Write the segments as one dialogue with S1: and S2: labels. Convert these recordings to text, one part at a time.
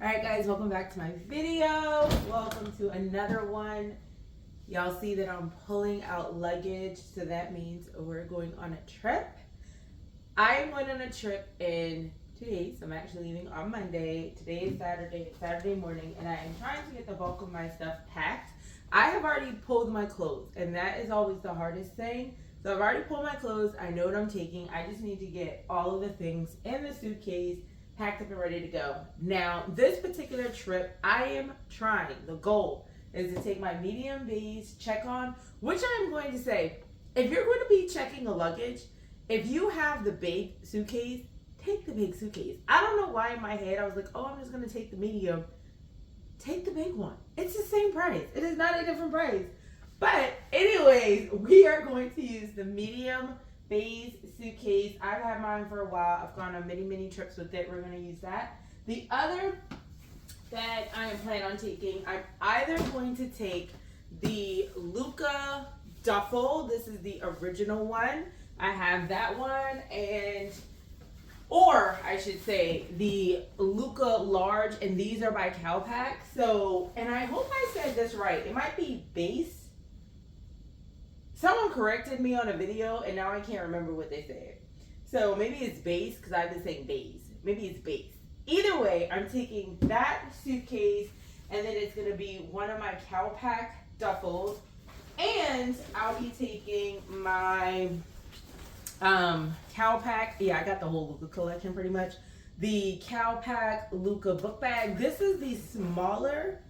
S1: Alright guys, welcome back to my video. Welcome to another one. Y'all see that I'm pulling out luggage, so that means we're going on a trip. I am going on a trip in 2 days. I'm actually leaving on Monday. Today is Saturday. It's Saturday morning, and I am trying to get the bulk of my stuff packed. I have already pulled my clothes, and that is always the hardest thing. So I've already pulled my clothes. I know what I'm taking. I just need to get all of the things in the suitcase packed up and ready to go. Now, this particular trip, I am trying. The goal is to take my medium Beis, check on, which I'm going to say, if you're going to be checking a luggage, if you have the big suitcase, take the big suitcase. I don't know why in my head I was like, oh, I'm just going to take the medium. Take the big one. It's the same price. It is not a different price. But anyways, we are going to use the medium Beis suitcase. I've had mine for a while. I've gone on many trips with it. We're going to use that. The other that I am planning on taking, I'm either going to take the Luca duffel. This is the original one. I have that one, or I should say the Luca large, and these are by CalPak. So, and I hope I said this right. It might be Beis. Someone corrected me on a video, and now I can't remember what they said. So maybe it's Beis, because I've been saying Beis. Maybe it's Beis. Either way, I'm taking that suitcase, and then it's going to be one of my CalPak duffels. And I'll be taking my CalPak. Yeah, I got the whole Luca collection pretty much. The CalPak Luca book bag. This is the smaller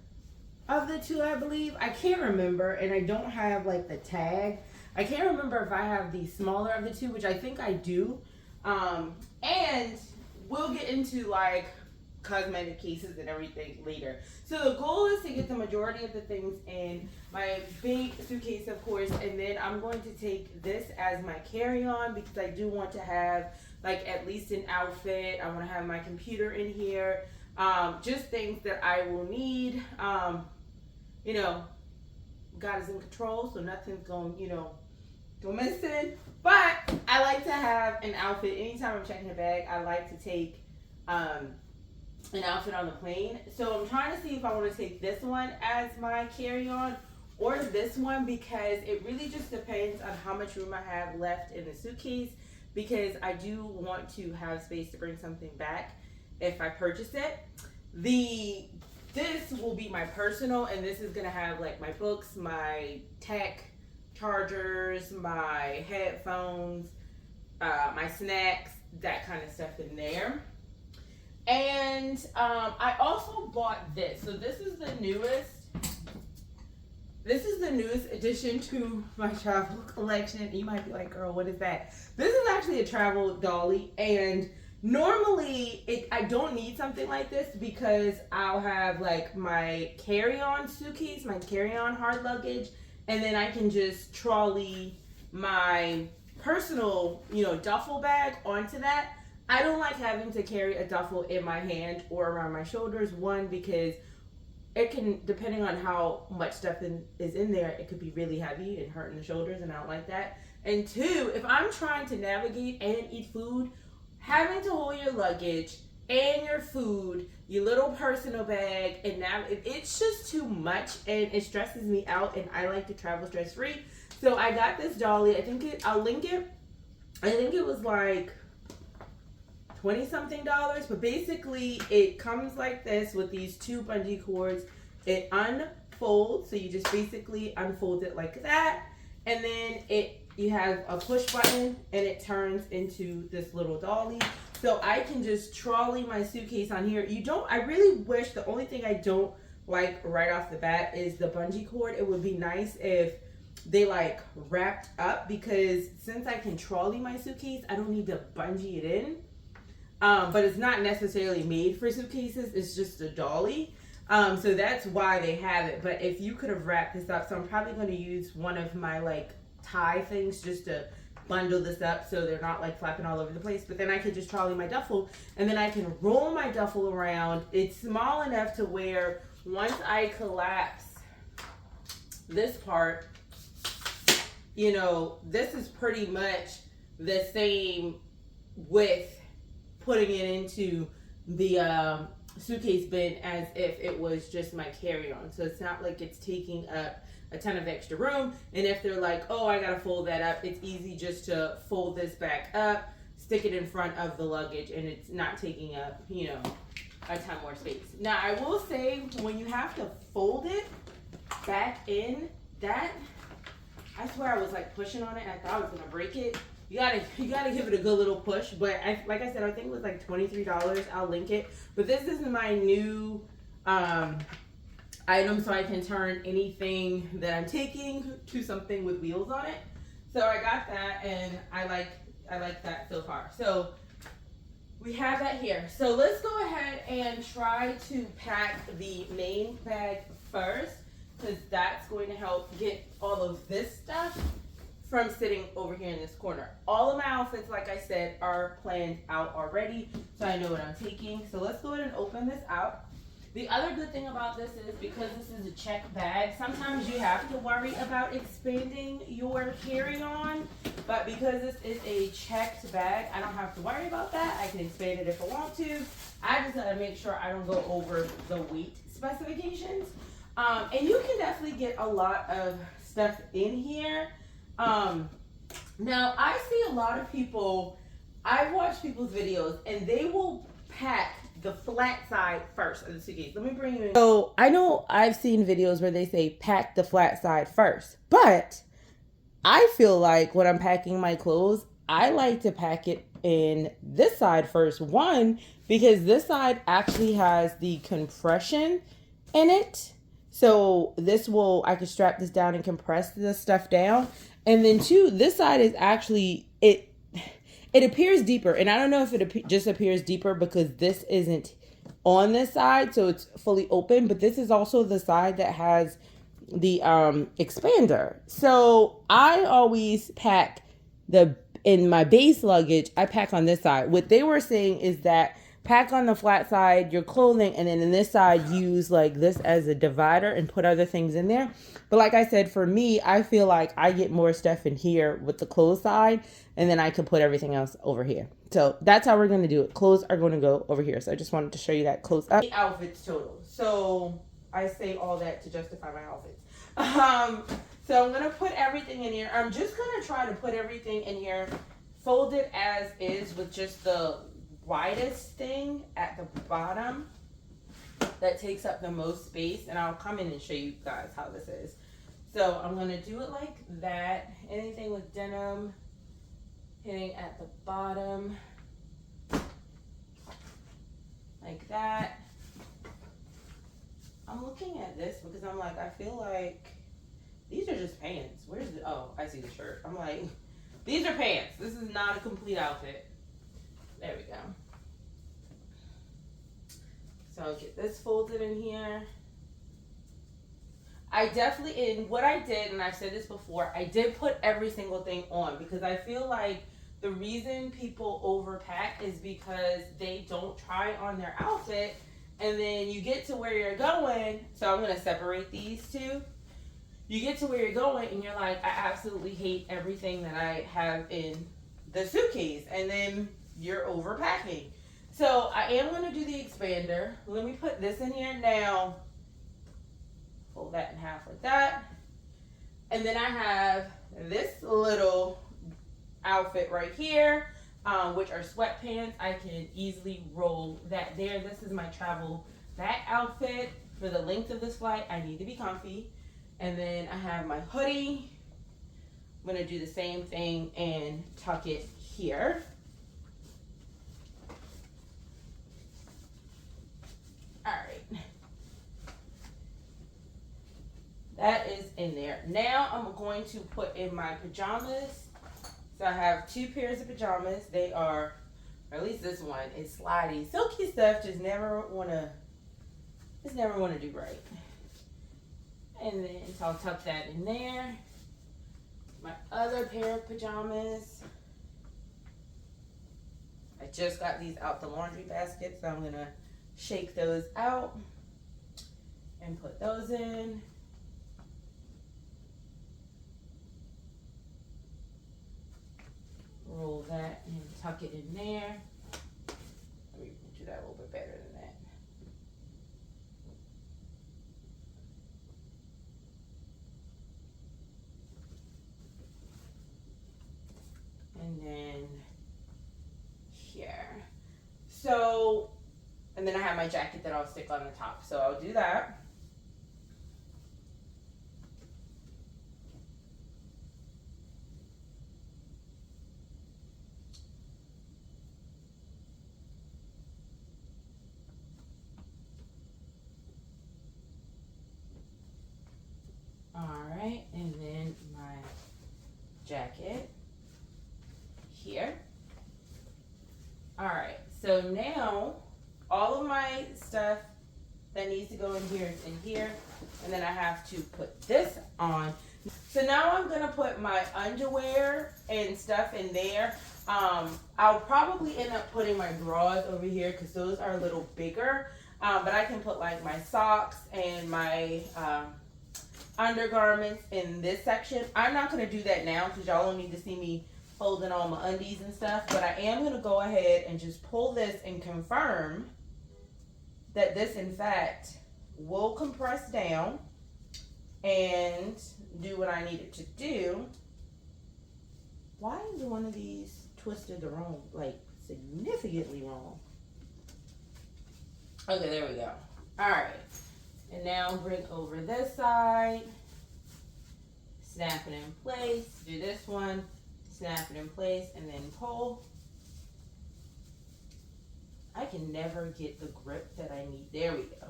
S1: of the two, I believe. I can't remember, and I don't have like the tag. I can't remember if I have the smaller of the two, which I think I do. And we'll get into like cosmetic cases and everything later. So the goal is to get the majority of the things in my big suitcase, of course, and then I'm going to take this as my carry-on because I do want to have like at least an outfit. I want to have my computer in here. Just things that I will need. You know, God is in control, so nothing's going, go missing. But I like to have an outfit. Anytime I'm checking a bag, I like to take an outfit on the plane. So I'm trying to see if I want to take this one as my carry-on or this one, because it really just depends on how much room I have left in the suitcase, because I do want to have space to bring something back if I purchase it. This will be my personal, and this is going to have like my books, my tech, chargers, my headphones, my snacks, that kind of stuff in there. And I also bought this. So this is the newest addition to my travel collection. You might be like, girl, what is that? This is actually a travel dolly, and normally I don't need something like this because I'll have like my carry-on suitcase, my carry-on hard luggage, and then I can just trolley my personal, duffel bag onto that. I don't like having to carry a duffel in my hand or around my shoulders. One, because it can, depending on how much stuff is in there, it could be really heavy and hurting the shoulders, and I don't like that. And two, if I'm trying to navigate and eat food, having to hold your luggage and your food, your little personal bag, and now it's just too much, and it stresses me out, and I like to travel stress-free. So I got this dolly. I'll link it. I think it was like $20-something, but basically it comes like this with these two bungee cords. It unfolds, so you just basically unfold it like that, and then you have a push button, and it turns into this little dolly. So I can just trolley my suitcase on here. I really wish, the only thing I don't like right off the bat is the bungee cord. It would be nice if they like wrapped up, because since I can trolley my suitcase, I don't need to bungee it in. But it's not necessarily made for suitcases. It's just a dolly. So that's why they have it. But if you could have wrapped this up, so I'm probably going to use one of my like tie things just to bundle this up so they're not like flapping all over the place. But then I could just trolley my duffel, and then I can roll my duffel around. It's small enough to where once I collapse this part, this is pretty much the same width putting it into the suitcase bin as if it was just my carry-on. So it's not like it's taking up a ton of extra room. And if they're like, oh, I gotta fold that up, it's easy just to fold this back up, stick it in front of the luggage, and it's not taking up, you know, a ton more space. Now, I will say, when you have to fold it back in, that, I swear I was like pushing on it and I thought I was gonna break it. You gotta give it a good little push. But like I said, I think it was like $23. I'll link it. But this is my new item, so I can turn anything that I'm taking to something with wheels on it. So I got that, and I like that so far. So we have that here. So let's go ahead and try to pack the main bag first, because that's going to help get all of this stuff from sitting over here in this corner. All of my outfits, like I said, are planned out already, so I know what I'm taking. So let's go ahead and open this out. The other good thing about this is, because this is a check bag, sometimes you have to worry about expanding your carry-on, but because this is a checked bag, I don't have to worry about that. I can expand it if I want to. I just gotta make sure I don't go over the weight specifications. And you can definitely get a lot of stuff in here. Now I see a lot of people, I watch people's videos, and they will pack the flat side first of the suitcase. Let me bring you in. So I know I've seen videos where they say pack the flat side first, but I feel like when I'm packing my clothes, I like to pack it in this side first. One, because this side actually has the compression in it. So this will, I can strap this down and compress this stuff down. And then two, this side is actually, it appears deeper. And I don't know if it just appears deeper because this isn't on this side, so it's fully open. But this is also the side that has the expander. So I always pack in my base luggage, I pack on this side. What they were saying is that pack on the flat side your clothing, and then in this side use like this as a divider and put other things in there. But like I said, for me, I feel like I get more stuff in here with the clothes side, and then I can put everything else over here. So that's how we're going to do it. Clothes are going to go over here. So I just wanted to show you that close up. The outfits total. So I say all that to justify my outfits. So I'm going to put everything in here. I'm just going to try to put everything in here, fold it as is with just the widest thing at the bottom that takes up the most space, and I'll come in and show you guys how this is. So I'm going to do it like that. Anything with denim hitting at the bottom like that. I'm looking at this because I'm like, I feel like these are just pants. Where's the, oh, I see the shirt. I'm like, these are pants. This is not a complete outfit. There we go. So I'll get this folded in here. I definitely, in what I did, and I've said this before, I did put every single thing on because I feel like the reason people overpack is because they don't try on their outfit, and then you get to where you're going. So I'm going to separate these two. You get to where you're going and you're like, I absolutely hate everything that I have in the suitcase, and then you're overpacking. So I am going to do the expander. Let me put this in here now. Fold that in half like that. And then I have this little outfit right here, which are sweatpants. I can easily roll that there. This is my travel back outfit. For the length of this flight, I need to be comfy. And then I have my hoodie. I'm going to do the same thing and tuck it here. All right. That is in there. Now I'm going to put in my pajamas. So I have two pairs of pajamas. They are, or at least this one is slidey. Silky stuff just never want to do right. And then so I'll tuck that in there. My other pair of pajamas. I just got these out the laundry basket, so I'm going to shake those out and put those in. Roll that and tuck it in there. Let me do that a little bit better than that. my jacket that I'll stick on the top. So I'll do that. Alright, and then my jacket here. Alright, so now all of my stuff that needs to go in here is in here, and then I have to put this on. So now I'm gonna put my underwear and stuff in there. I'll probably end up putting my drawers over here because those are a little bigger, but I can put like my socks and my undergarments in this section. I'm not going to do that now because y'all don't need to see me folding all my undies and stuff, but I am going to go ahead and just pull this and confirm that this in fact will compress down and do what I need it to do. Why is one of these twisted the wrong, like significantly wrong? Okay, there we go. All right. And now bring over this side, snap it in place, do this one, snap it in place, and then pull. I can never get the grip that I need. There we go.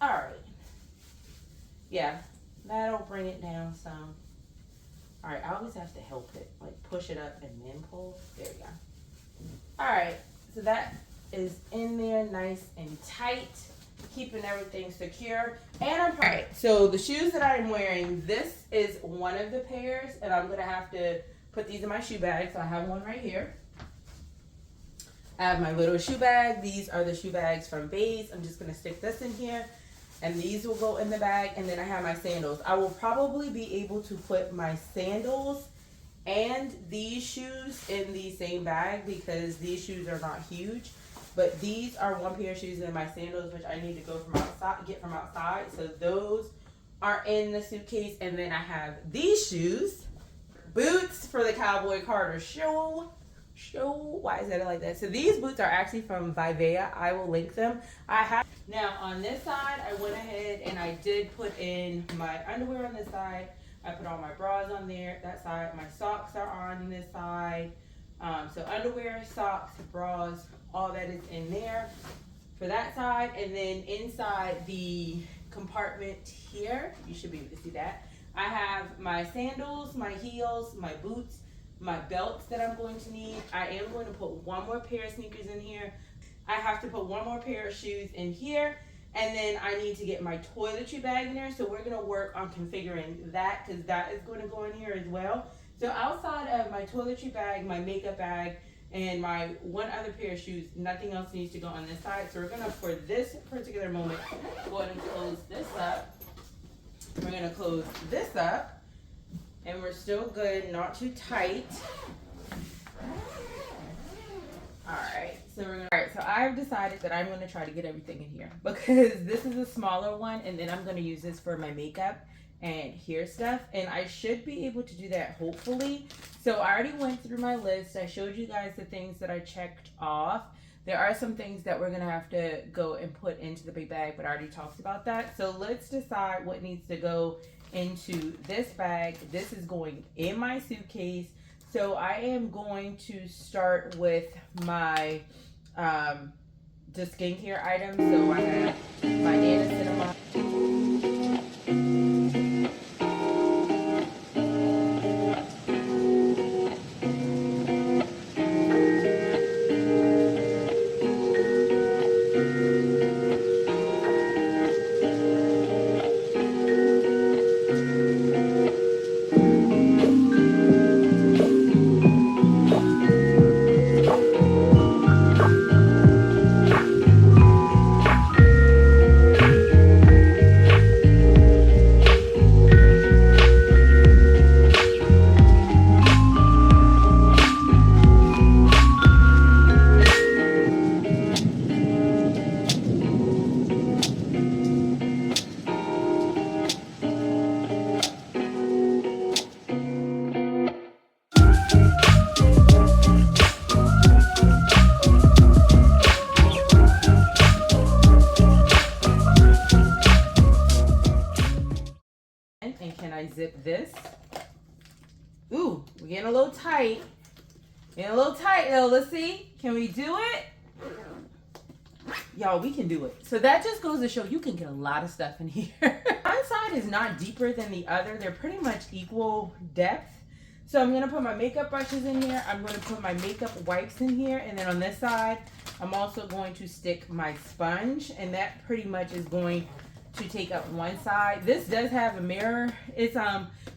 S1: All right. Yeah, that'll bring it down some. All right, I always have to help it, like push it up and then pull. There we go. All right, so that is in there nice and tight, keeping everything secure. And all right, so the shoes that I'm wearing, this is one of the pairs, and I'm gonna have to put these in my shoe bag. So I have one right here. I have my little shoe bag. These are the shoe bags from Beis. I'm just gonna stick this in here, and these will go in the bag. And then I have my sandals. I will probably be able to put my sandals and these shoes in the same bag because these shoes are not huge. But these are one pair of shoes, and my sandals, which I need to go from outside, get from outside. So those are in the suitcase. And then I have these shoes, boots for the Cowboy Carter show. Why is that like that? So these boots are actually from Vivea. I will link them. Now on this side, I went ahead and I did put in my underwear on this side. I put all my bras on there. That side, my socks are on this side. So underwear, socks, bras, all that is in there for that side. And then inside the compartment here, you should be able to see that, I have my sandals, my heels, my boots, my belts that I'm going to need. I am going to put one more pair of sneakers in here. I have to put one more pair of shoes in here. And then I need to get my toiletry bag in there. So we're going to work on configuring that because that is going to go in here as well. So outside of my toiletry bag, my makeup bag, and my one other pair of shoes, nothing else needs to go on this side. So we're going to, for this particular moment, go ahead and close this up. We're going to close this up. And we're still good, not too tight. Alright, so I've decided that I'm going to try to get everything in here because this is a smaller one, and then I'm going to use this for my makeup and hair stuff, and I should be able to do that hopefully. So I already went through my list. I showed you guys the things that I checked off. There are some things that we're going to have to go and put into the big bag, but I already talked about that. So let's decide what needs to go into this bag. This is going in my suitcase. So I am going to start with my the skincare items. So I have my niacinamide. I zip this. Ooh, we're getting a little tight. Getting a little tight, though. Let's see. Can we do it? Y'all, we can do it. So that just goes to show you can get a lot of stuff in here. One side is not deeper than the other. They're pretty much equal depth. So I'm going to put my makeup brushes in here. I'm going to put my makeup wipes in here. And then on this side, I'm also going to stick my sponge. And that pretty much is going to take up one side. This does have a mirror. It's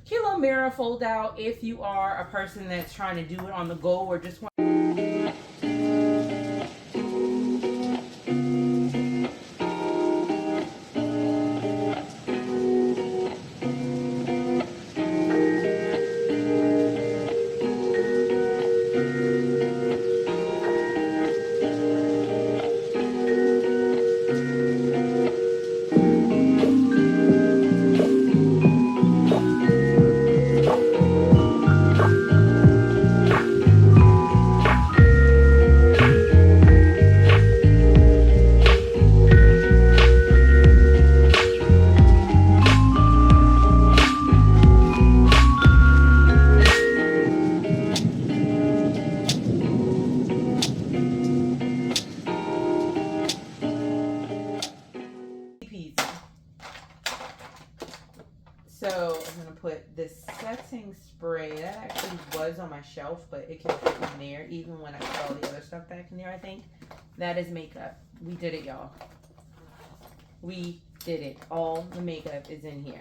S1: cute little mirror fold out if you are a person that's trying to do it on the go or just want. So I'm going to put this setting spray. That actually was on my shelf, but it can fit in there even when I put all the other stuff back in there, I think. That is makeup. We did it, y'all. We did it. All the makeup is in here.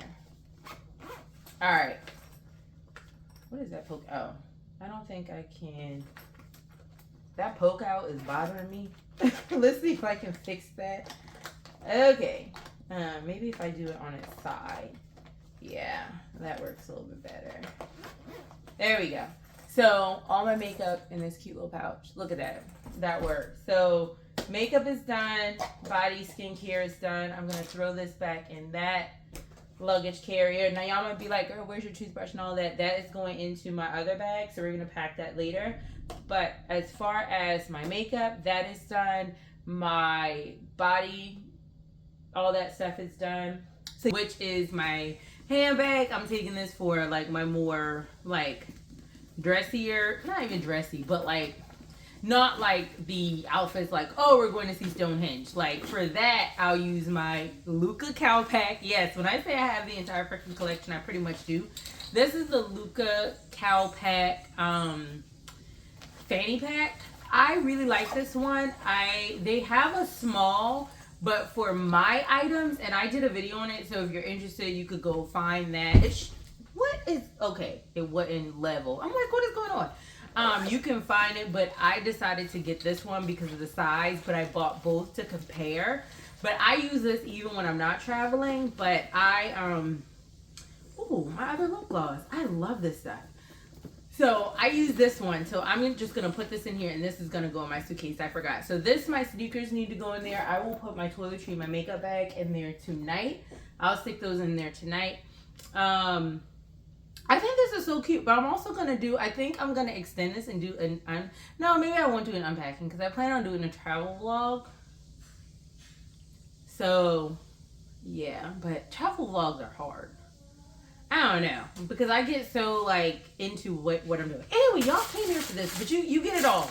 S1: All right. What is that poke? Oh, I don't think I can. That poke out is bothering me. Let's see if I can fix that. Okay. Maybe if I do it on its side. Yeah, that works a little bit better. There we go. So all my makeup in this cute little pouch. Look at that. That works. So makeup is done. Body skincare is done. I'm going to throw this back in that luggage carrier. Now y'all might be like, girl, where's your toothbrush and all that? That is going into my other bag. So we're going to pack that later. But as far as my makeup, that is done. My body, all that stuff is done. So, which is my handbag. I'm taking this for like my more like dressier, not even dressy, but like not like the outfits like, oh, we're going to see Stonehenge. Like for that, I'll use my Luca CalPak. Yes, when I say I have the entire freaking collection, I pretty much do. This is the Luca CalPak fanny pack. I really like this one. They have a small, but for my items, and I did a video on it, so if you're interested, you could go find that. It wasn't level. I'm like, what is going on? You can find it, but I decided to get this one because of the size, but I bought both to compare. But I use this even when I'm not traveling, but ooh, my other lip gloss. I love this stuff. So I use this one. So I'm just going to put this in here, and this is going to go in my suitcase. I forgot. So my sneakers need to go in there. I will put my toiletry, my makeup bag in there tonight. I'll stick those in there tonight. I think this is so cute, but I'm also going to I think I'm going to extend this and do no, maybe I won't do an unpacking because I plan on doing a travel vlog. So yeah, but travel vlogs are hard. I don't know, because I get so like into what I'm doing. Anyway, y'all came here for this, but you get it all.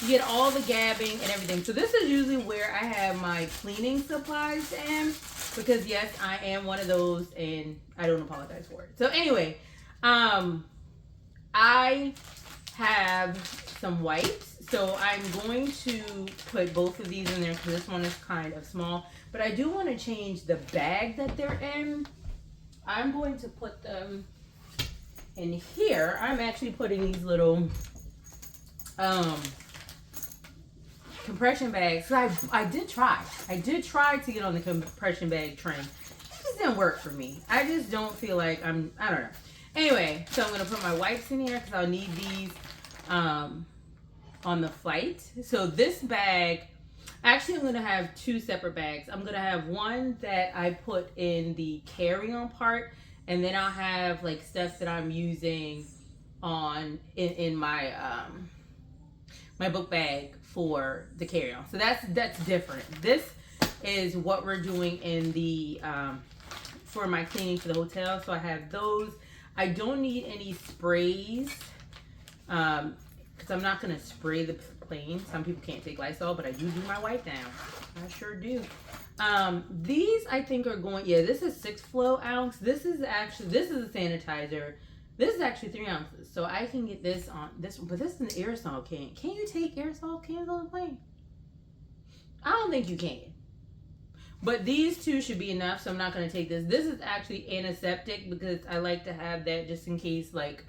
S1: You get all the gabbing and everything. So this is usually where I have my cleaning supplies in, because yes, I am one of those, and I don't apologize for it. So anyway, I have some wipes. So I'm going to put both of these in there because this one is kind of small. But I do want to change the bag that they're in. I'm going to put them in here. I'm actually putting these little compression bags. So I did try to get on the compression bag train. It just didn't work for me. I just don't feel like I don't know. Anyway, so I'm going to put my wipes in here because I'll need these on the flight. So this bag, actually I'm going to have two separate bags. I'm going to have one that I put in the carry-on part, and then I'll have like stuff that I'm using in my my book bag for the carry-on. So that's different. This is what we're doing in the for my cleaning for the hotel. So I have those. I don't need any sprays because I'm not going to spray the plane. Some people can't take Lysol, but I do my wipe down. I sure do. These I think are going, yeah, this is 6 flow ounce. This is a sanitizer. This is actually 3 ounces. So I can get this on this, but this is an aerosol can. Can you take aerosol cans on the plane? I don't think you can. But these 2 should be enough, so I'm not going to take this. This is actually antiseptic because I like to have that just in case, like,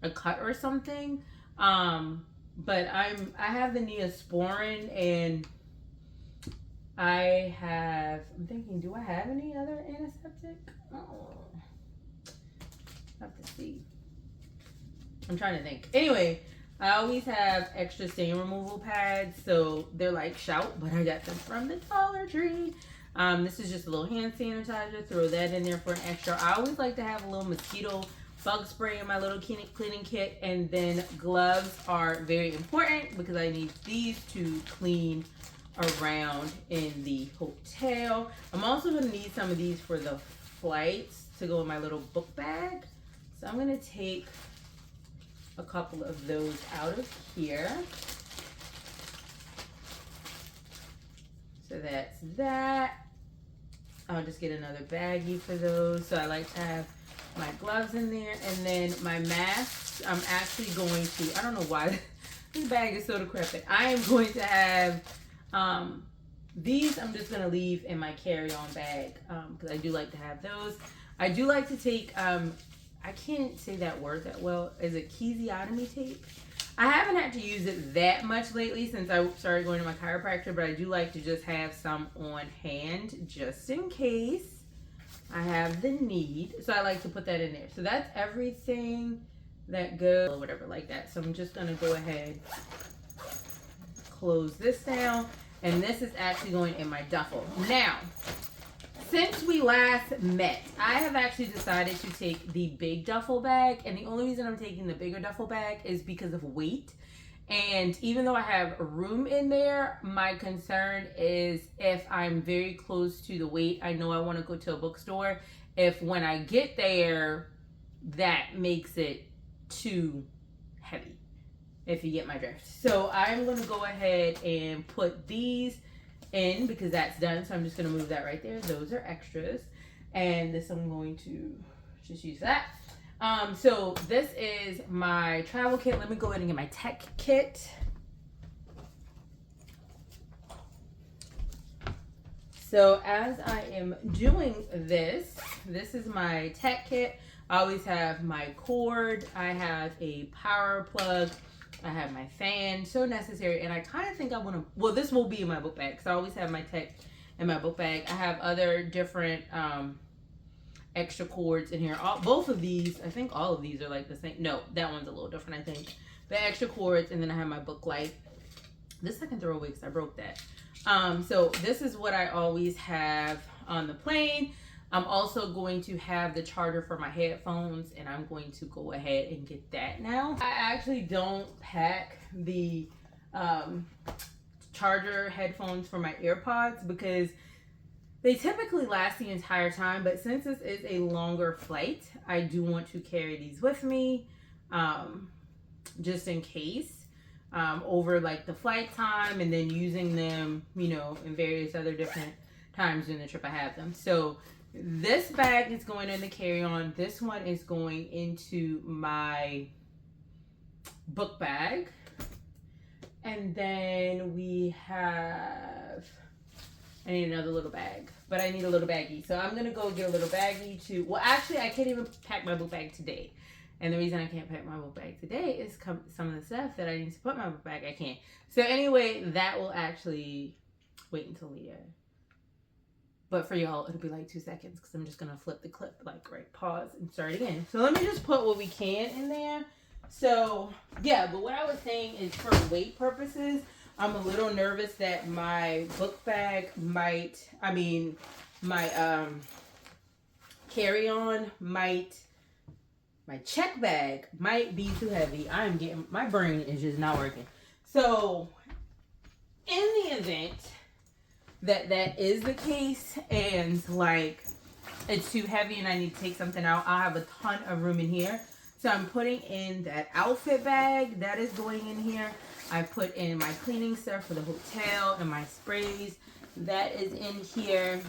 S1: a cut or something. But I have the Neosporin, and I'm thinking, do I have any other antiseptic? Oh, I have to see. I'm trying to think. Anyway, I always have extra stain removal pads, so they're like Shout, but I got them from the Dollar Tree. This is just a little hand sanitizer. Throw that in there for an extra. I always like to have a little mosquito bug spray in my little cleaning kit. And then gloves are very important because I need these to clean around in the hotel. I'm also going to need some of these for the flights to go in my little book bag. So I'm going to take a couple of those out of here. So that's that. I'll just get another baggie for those. So I like to have my gloves in there. And then my masks, I'm actually going to, I don't know why this bag is so decrepit. I am going to have, these I'm just going to leave in my carry-on bag because I do like to have those. I do like to take, I can't say that word that well. Is it chesiotomy tape? I haven't had to use it that much lately since I started going to my chiropractor, but I do like to just have some on hand just in case I have the need. So I like to put that in there. So that's everything that goes, or whatever like that. So I'm just going to go ahead, close this down, and this is actually going in my duffel. Now, since we last met, I have actually decided to take the big duffel bag, and the only reason I'm taking the bigger duffel bag is because of weight. And even though I have room in there, my concern is if I'm very close to the weight, I know I want to go to a bookstore. If when I get there, that makes it too heavy, if you get my drift. So I'm going to go ahead and put these in because that's done. So I'm just going to move that right there. Those are extras. And this I'm going to just use that. So this is my travel kit. Let me go ahead and get my tech kit. So as I am doing this, this is my tech kit. I always have my cord. I have a power plug. I have my fan, so necessary. And I kind of think I want to, well, this will be in my book bag because I always have my tech in my book bag. I have other different extra cords in here. Both of these, I think all of these are like the same. No, that one's a little different, I think. The extra cords, and then I have my book light. This I can throw away because I broke that. So this is what I always have on the plane. I'm also going to have the charger for my headphones, and I'm going to go ahead and get that now. I actually don't pack the charger headphones for my AirPods because they typically last the entire time, but since this is a longer flight, I do want to carry these with me just in case over like the flight time, and then using them, you know, in various other different times during the trip I have them. So this bag is going in the carry-on. This one is going into my book bag. And then we have, I need another little bag, but I need a little baggie. So I'm going to go get a little baggie to, well, actually, I can't even pack my book bag today. And the reason I can't pack my book bag today is some of the stuff that I need to put in my book bag, I can't. So anyway, that will actually wait until later. But for y'all, it'll be like 2 seconds because I'm just going to flip the clip, like, right, pause and start again. So let me just put what we can in there. So, yeah, but what I was saying is for weight purposes, I'm a little nervous that my book bag might, my carry-on might, my check bag might be too heavy. My brain is just not working. So, in the event that is the case, and like it's too heavy and I need to take something out, I have a ton of room in here. So I'm putting in that outfit bag. That is going in here. I put in my cleaning stuff for the hotel and my sprays. That is in here.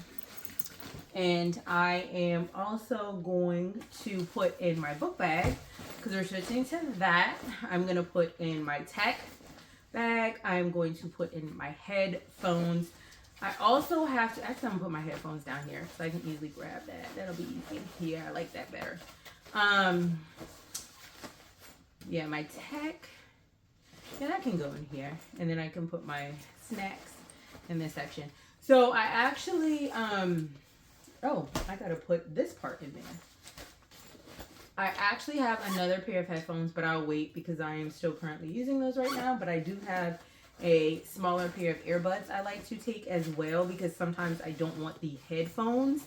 S1: And I am also going to put in my book bag because we're switching to that. I'm going to put in my tech bag. I'm going to put in my headphones. I also have to, actually I'm going to put my headphones down here so I can easily grab that. That'll be easy. Yeah, I like that better. Yeah, my tech. And that can go in here. And then I can put my snacks in this section. So I actually, oh, I gotta put this part in there. I actually have another pair of headphones, but I'll wait because I am still currently using those right now. But I do have a smaller pair of earbuds I like to take as well because sometimes I don't want the headphones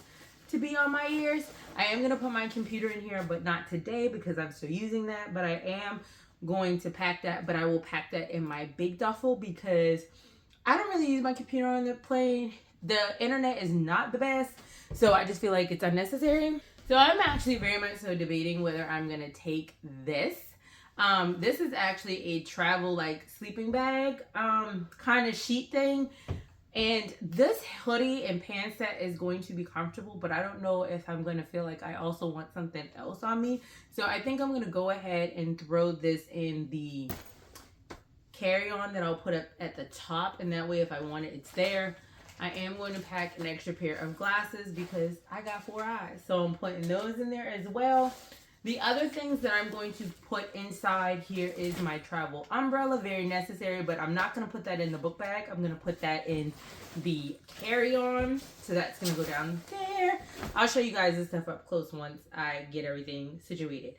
S1: to be on my ears. I am going to put my computer in here, but not today because I'm still using that. But I am going to pack that, but I will pack that in my big duffel because I don't really use my computer on the plane. The internet is not the best, so I just feel like it's unnecessary. So I'm actually very much so debating whether I'm going to take this. This is actually a travel like sleeping bag kind of sheet thing. And this hoodie and pants set is going to be comfortable, but I don't know if I'm going to feel like I also want something else on me. So I think I'm going to go ahead and throw this in the carry-on that I'll put up at the top. And that way, if I want it, it's there. I am going to pack an extra pair of glasses because I got 4 eyes. So I'm putting those in there as well. The other things that I'm going to put inside here is my travel umbrella, very necessary, but I'm not going to put that in the book bag. I'm going to put that in the carry-on, so that's going to go down there. I'll show you guys this stuff up close once I get everything situated.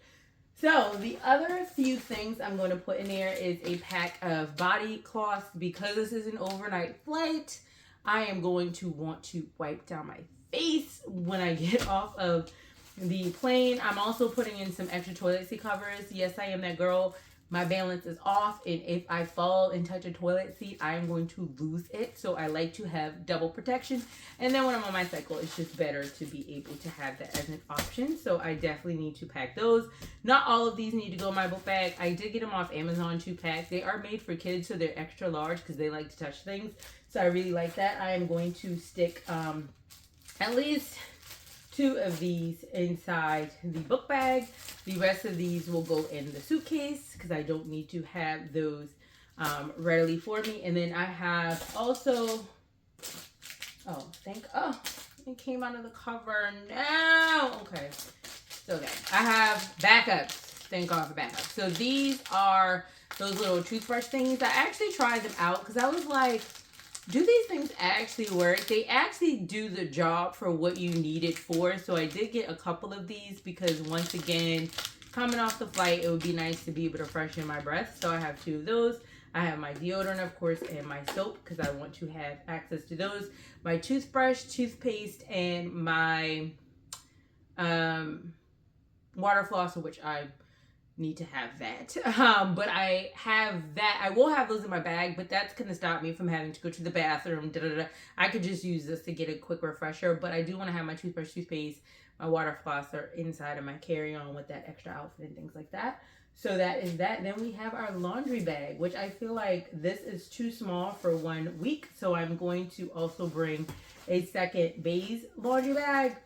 S1: So the other few things I'm going to put in there is a pack of body cloths. Because this is an overnight flight, I am going to want to wipe down my face when I get off of the plane. I'm also putting in some extra toilet seat covers. Yes, I am that girl. My balance is off, and if I fall and touch a toilet seat, I am going to lose it. So I like to have double protection. And then when I'm on my cycle, it's just better to be able to have that as an option. So I definitely need to pack those. Not all of these need to go in my book bag. I did get them off Amazon 2-pack. They are made for kids, so they're extra large because they like to touch things. So I really like that. I am going to stick at least 2 of these inside the book bag. The rest of these will go in the suitcase because I don't need to have those readily for me. And then I have also, it came out of the cover now. Okay, so okay, I have backups. Thank God for backups. So these are those little toothbrush things. I actually tried them out because I was like, do these things actually work? They actually do the job for what you need it for. So I did get a couple of these because once again, coming off the flight, it would be nice to be able to freshen my breath. So I have 2 of those. I have my deodorant, of course, and my soap because I want to have access to those. My toothbrush, toothpaste, and my water flosser, which I need to have that. But I have that. I will have those in my bag, but that's going to stop me from having to go to the bathroom. I could just use this to get a quick refresher, but I do want to have my toothbrush, toothpaste, my water flosser inside of my carry-on with that extra outfit and things like that. So that is that. Then we have our laundry bag, which I feel like this is too small for 1 week. So I'm going to also bring a second Beis laundry bag.